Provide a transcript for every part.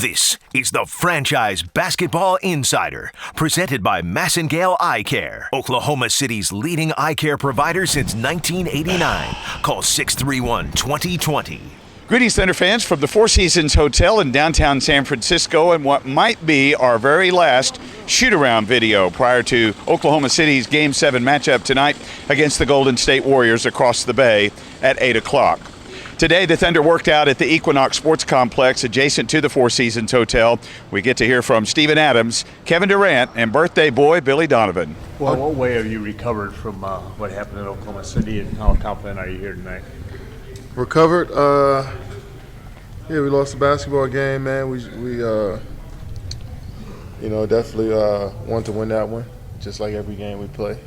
This is the Franchise Basketball Insider, presented by Massengale Eye Care, Oklahoma City's leading eye care provider since 1989. Call 631-2020. Greetings, Thunder fans, from the Four Seasons Hotel in downtown San Francisco, and what might be our very last shoot-around video prior to Oklahoma City's Game 7 matchup tonight against the Golden State Warriors across the bay at 8 o'clock. Today, the Thunder worked out at the Equinox Sports Complex adjacent to the Four Seasons Hotel. We get to hear from Steven Adams, Kevin Durant, and birthday boy Billy Donovan. Well, what way have you recovered from what happened in Oklahoma City, and how confident are you here tonight? Recovered. We lost the basketball game, man. We definitely want to win that one, just like every game we play.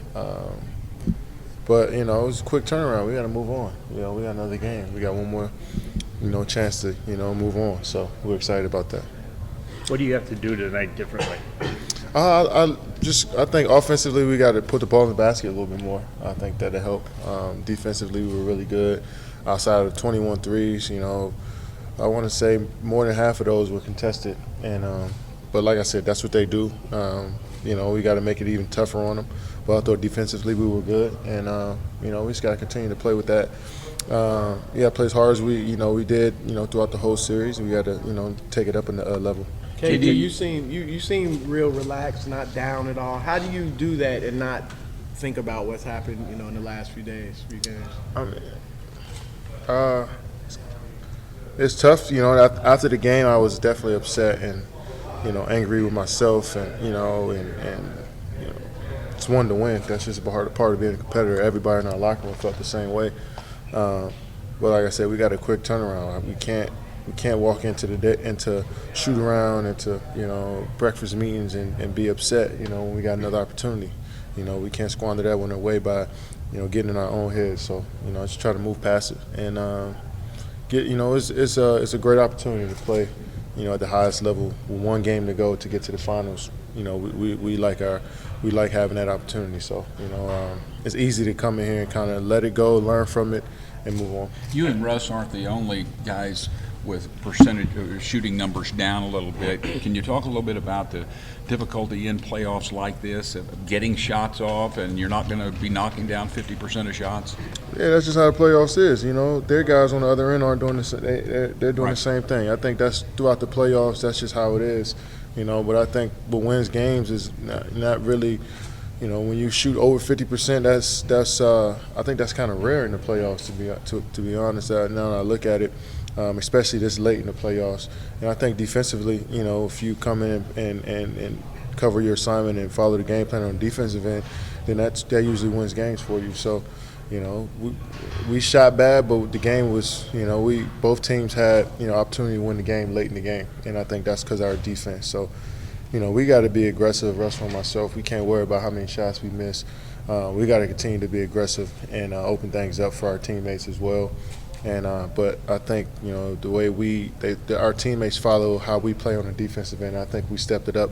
But it was a quick turnaround. We got to move on. We got another game. We got one more, chance to, move on. So we're excited about that. What do you have to do tonight differently? I think offensively we got to put the ball in the basket a little bit more. I think that'll help. Defensively we were really good. Outside of 21 threes, I want to say more than half of those were contested. And but like I said, that's what they do. We got to make it even tougher on them. But I thought defensively we were good, and we just got to continue to play with that. Play as hard as we did, throughout the whole series. We got to, take it up in the level. KD, you seem real relaxed, not down at all. How do you do that and not think about what's happened, in the last few games? It's tough. After the game, I was definitely upset and, angry with myself, and it's one to win. That's just a part of being a competitor. Everybody in our locker room felt the same way. But like I said, we got a quick turnaround. We can't walk into shoot around, into breakfast meetings and be upset. When we got another opportunity, we can't squander that one away by getting in our own heads. So just try to move past it and it's a great opportunity to play at the highest level with one game to go to get to the finals. We like having that opportunity. So it's easy to come in here and kind of let it go, learn from it, and move on. You and Russ aren't the only guys with percentage shooting numbers down a little bit. Can you talk a little bit about the difficulty in playoffs like this of getting shots off, and you're not going to be knocking down 50% of shots? Yeah, that's just how the playoffs is. Their guys on the other end aren't doing they're doing the same thing. I think that's throughout the playoffs. That's just how it is. But I think what wins games is not really. When you shoot over 50%, that's I think that's kind of rare in the playoffs. To be honest, now that I look at it. Especially this late in the playoffs. And I think defensively, if you come in and cover your assignment and follow the game plan on the defensive end, then that usually wins games for you. So, we shot bad, but the game was, both teams had, opportunity to win the game late in the game. And I think that's because of our defense. So, we got to be aggressive, Russell and myself. We can't worry about how many shots we miss. We got to continue to be aggressive and open things up for our teammates as well. And but I think the way our teammates follow how we play on the defensive end. I think we stepped it up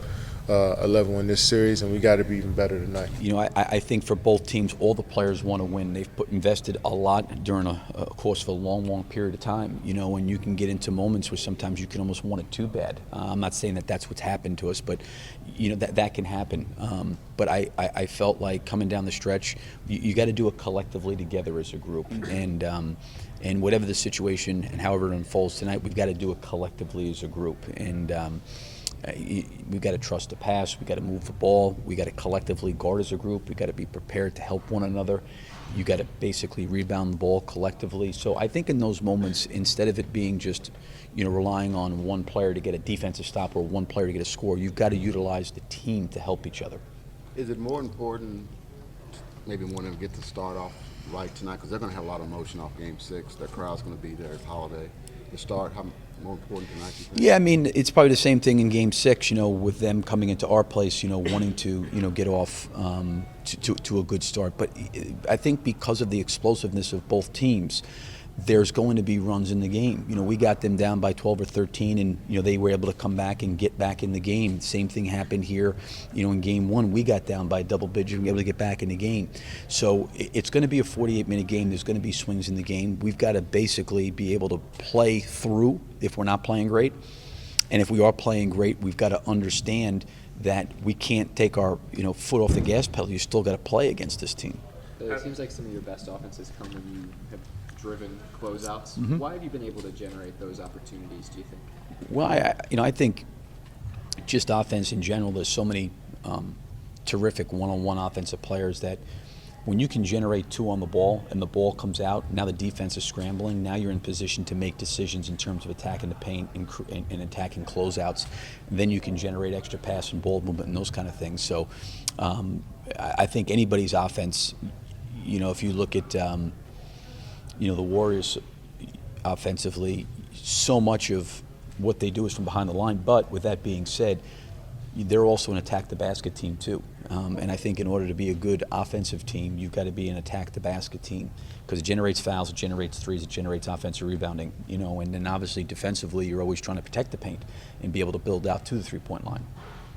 a level in this series, and we got to be even better tonight. I think for both teams, all the players want to win. They've invested a lot during a course of a long period of time. And you can get into moments where sometimes you can almost want it too bad. I'm not saying that that's what's happened to us, but that can happen. But I felt like coming down the stretch, you got to do it collectively together as a group, and whatever the situation and however it unfolds tonight, we've got to do it collectively as a group. And we've got to trust the pass. We've got to move the ball. We've got to collectively guard as a group. We've got to be prepared to help one another. You got to basically rebound the ball collectively. So I think in those moments, instead of it being just relying on one player to get a defensive stop or one player to get a score, you've got to utilize the team to help each other. Is it more important, maybe wanting to get the start off right tonight, because they're going to have a lot of emotion off Game 6. Their crowd's going to be there. It's holiday. The start, how more important tonight, you think? Yeah, it's probably the same thing in Game 6, with them coming into our place, wanting to, get off to a good start. But I think because of the explosiveness of both teams, there's going to be runs in the game. We got them down by 12 or 13, and they were able to come back and get back in the game. Same thing happened here. In Game 1, we got down by double digits and were able to get back in the game. So it's going to be a 48-minute game. There's going to be swings in the game. We've got to basically be able to play through if we're not playing great. And if we are playing great, we've got to understand that we can't take our foot off the gas pedal. You still got to play against this team. It seems like some of your best offenses come when you have driven closeouts. Why have you been able to generate those opportunities, do you think? Well, I think just offense in general, there's so many terrific one-on-one offensive players that when you can generate 2 on the ball and the ball comes out, now the defense is scrambling, now you're in position to make decisions in terms of attacking the paint and attacking closeouts. And then you can generate extra pass and ball movement and those kind of things. So I think anybody's offense, if you look at, the Warriors offensively, so much of what they do is from behind the line. But with that being said, they're also an attack-the-basket team too. And I think in order to be a good offensive team, you've got to be an attack-the-basket team because it generates fouls, it generates threes, it generates offensive rebounding. And then obviously defensively, you're always trying to protect the paint and be able to build out to the three-point line.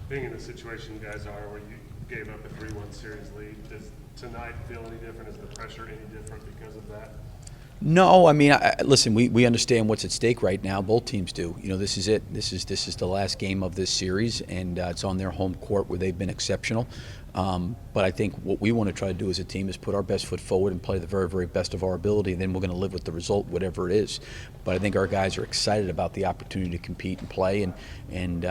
Being in the situation you guys are where you gave up a 3-1 series lead, does tonight feel any different? Is the pressure any different because of that? No, I mean, listen, we understand what's at stake right now. Both teams do. This is it. This is the last game of this series, and it's on their home court where they've been exceptional. But I think what we want to try to do as a team is put our best foot forward and play the very, very best of our ability, and then we're going to live with the result, whatever it is. But I think our guys are excited about the opportunity to compete and play, and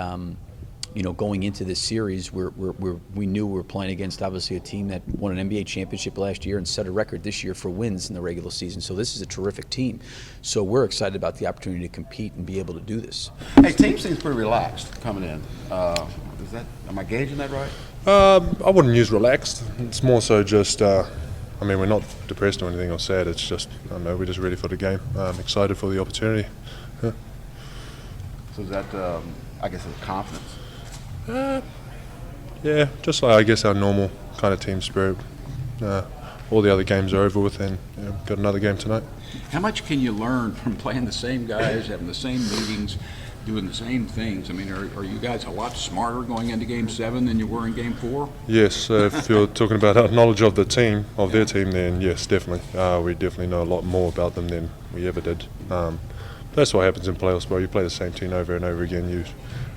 going into this series, we knew we were playing against obviously a team that won an NBA championship last year and set a record this year for wins in the regular season. So this is a terrific team. So we're excited about the opportunity to compete and be able to do this. Hey, team seems pretty relaxed coming in. Am I gauging that right? I wouldn't use relaxed. It's more so just, we're not depressed or anything or sad. It's just, we're just ready for the game. Excited for the opportunity. Yeah. So is that, I guess, a confidence? Yeah, just like I guess our normal kind of team spirit. All the other games are over with, and got another game tonight. How much can you learn from playing the same guys, having the same meetings, doing the same things? I mean, are you guys a lot smarter going into Game 7 than you were in Game 4? Yes, if you're talking about our knowledge of the team, of their team, then yes, definitely. We definitely know a lot more about them than we ever did. That's what happens in playoffs, bro. You play the same team over and over again. You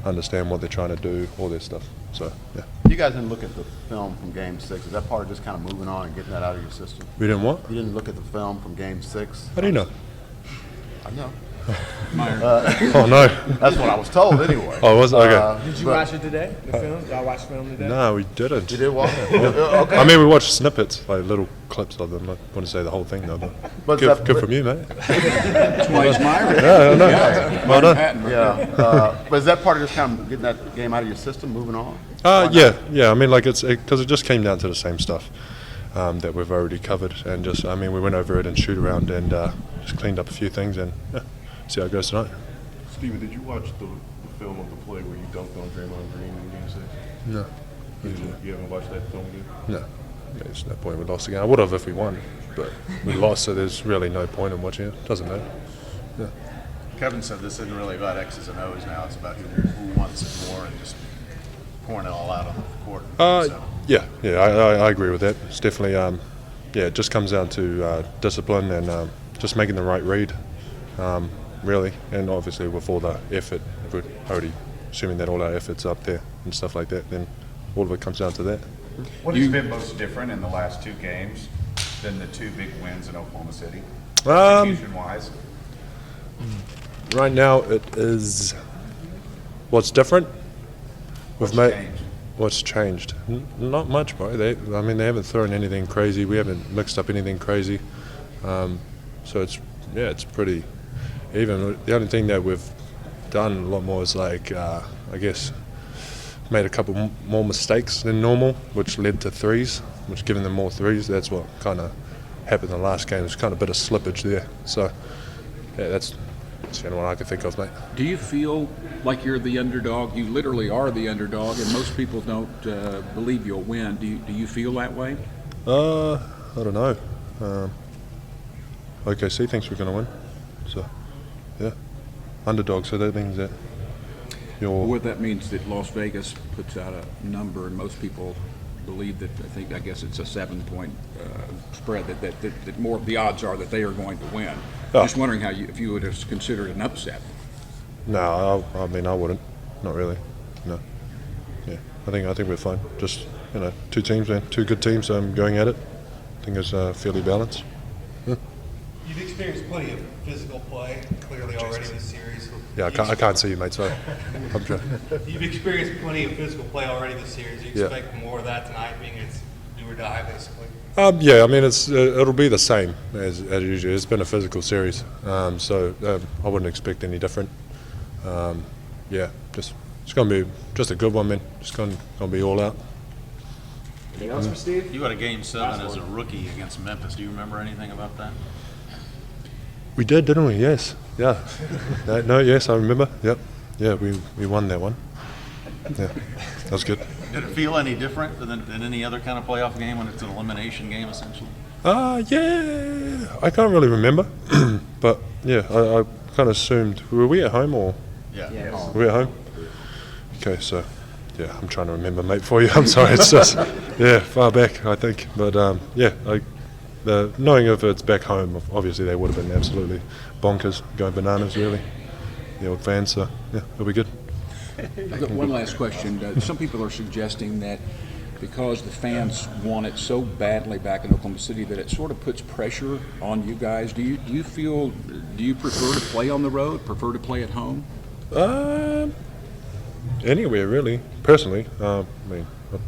understand what they're trying to do, all their stuff. So, yeah. You guys didn't look at the film from Game 6. Is that part of just kind of moving on and getting that out of your system? We didn't what? You didn't look at the film from Game 6? How do you know? I know. Oh, no. That's what I was told anyway. Oh, was it? Okay. Did you watch it today, the film? Y'all watch the film today? No, we didn't. You did watch it? Okay. I mean, we watched snippets, like little clips of them. I want to say the whole thing, though. But good from you, mate. That's why he's Myron. Yeah, I know. Yeah. Well done. Yeah. But is that part of just kind of getting that game out of your system, moving on? Yeah. I mean, like it's because it just came down to the same stuff that we've already covered, and just we went over it and shoot around and just cleaned up a few things and see how it goes tonight. Steven, did you watch the film of the play where you dunked on Draymond Green in Game 6? No. You haven't watched that film again? No. There's no point. We lost again. I would have if we won, but we lost, so there's really no point in watching it. Doesn't matter. Yeah. Kevin said this isn't really about X's and O's now. It's about who wants it more and just pouring it all out on the court. Yeah, I agree with that. It's definitely, it just comes down to discipline and just making the right read, really. And obviously with all the effort, if we're already assuming that all our effort's up there and stuff like that, then all of it comes down to that. What has been most different in the last 2 games than the 2 big wins in Oklahoma City, execution-wise? Right now, it is what's different. What's changed? Not much, bro. They haven't thrown anything crazy. We haven't mixed up anything crazy. So it's pretty even. The only thing that we've done a lot more is I guess made a couple more mistakes than normal, which led to threes, which giving them more threes. That's what kind of happened in the last game. There's kind of a bit of slippage there. So that's the only one I can think of, mate. Do you feel like you're the underdog? You literally are the underdog, and most people don't believe you'll win. Do you feel that way? I don't know. OKC thinks we're going to win. So, yeah. Underdog, so that means that What that means that Las Vegas puts out a number, and most people believe that. I guess it's a 7-point spread. That more the odds are that they are going to win. Just wondering if you would have considered an upset. No, I mean I wouldn't. Not really. No. Yeah, I think we're fine. Just two teams, man, two good teams going at it. I think it's fairly balanced. You've experienced plenty of physical play, clearly already in this series. Yeah, I can't see you, mate. Sorry. I'm trying. You've experienced plenty of physical play already this series. Do you expect more of that tonight, being it's do or die, basically? Yeah, I mean it'll be the same as usual. It's been a physical series, so I wouldn't expect any different. Yeah, it's going to be just a good one, man. It's going to be all out. Anything else for Steve? You had a game 7 as a rookie against Memphis. Do you remember anything about that? We did, didn't we? Yes. Yeah. Yes, I remember. Yep. Yeah, we won that one. Yeah, that was good. Did it feel any different than any other kind of playoff game when it's an elimination game, essentially? Yeah. I can't really remember, but yeah, I kind of assumed. Were we at home or? Yeah. Were we at home? Okay, so yeah, I'm trying to remember, mate. For you, I'm sorry. It's just far back, I think. But knowing if it's back home, obviously they would have been absolutely bonkers, going bananas, really. The old fans, so yeah, it'll be good. I've got one last question. Some people are suggesting that because the fans want it so badly back in Oklahoma City that it sort of puts pressure on you guys. Do you prefer to play on the road, prefer to play at home? Anywhere, really. Personally, I mean, I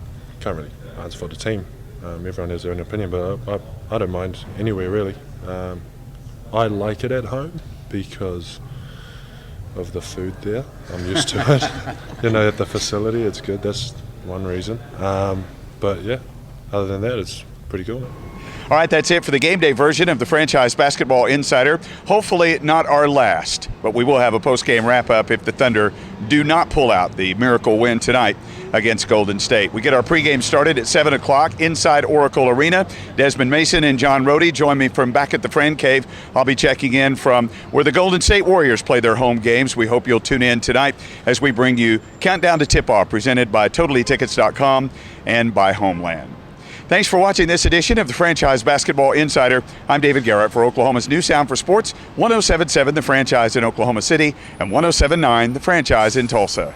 can't really answer for the team. Everyone has their own opinion, but I don't mind anywhere, really. I like it at home because of the food there. I'm used to it. At the facility, it's good. That's one reason. But yeah, other than that, it's pretty cool. All right, that's it for the game day version of the Franchise Basketball Insider. Hopefully not our last, but we will have a post-game wrap-up if the Thunder do not pull out the miracle win tonight against Golden State. We get our pregame started at 7 o'clock inside Oracle Arena. Desmond Mason and John Rohde join me from back at the Friend Cave. I'll be checking in from where the Golden State Warriors play their home games. We hope you'll tune in tonight as we bring you Countdown to Tip-Off, presented by TotallyTickets.com and by Homeland. Thanks for watching this edition of the Franchise Basketball Insider. I'm David Garrett for Oklahoma's new sound for sports, 107.7 The Franchise in Oklahoma City and 107.9 The Franchise in Tulsa.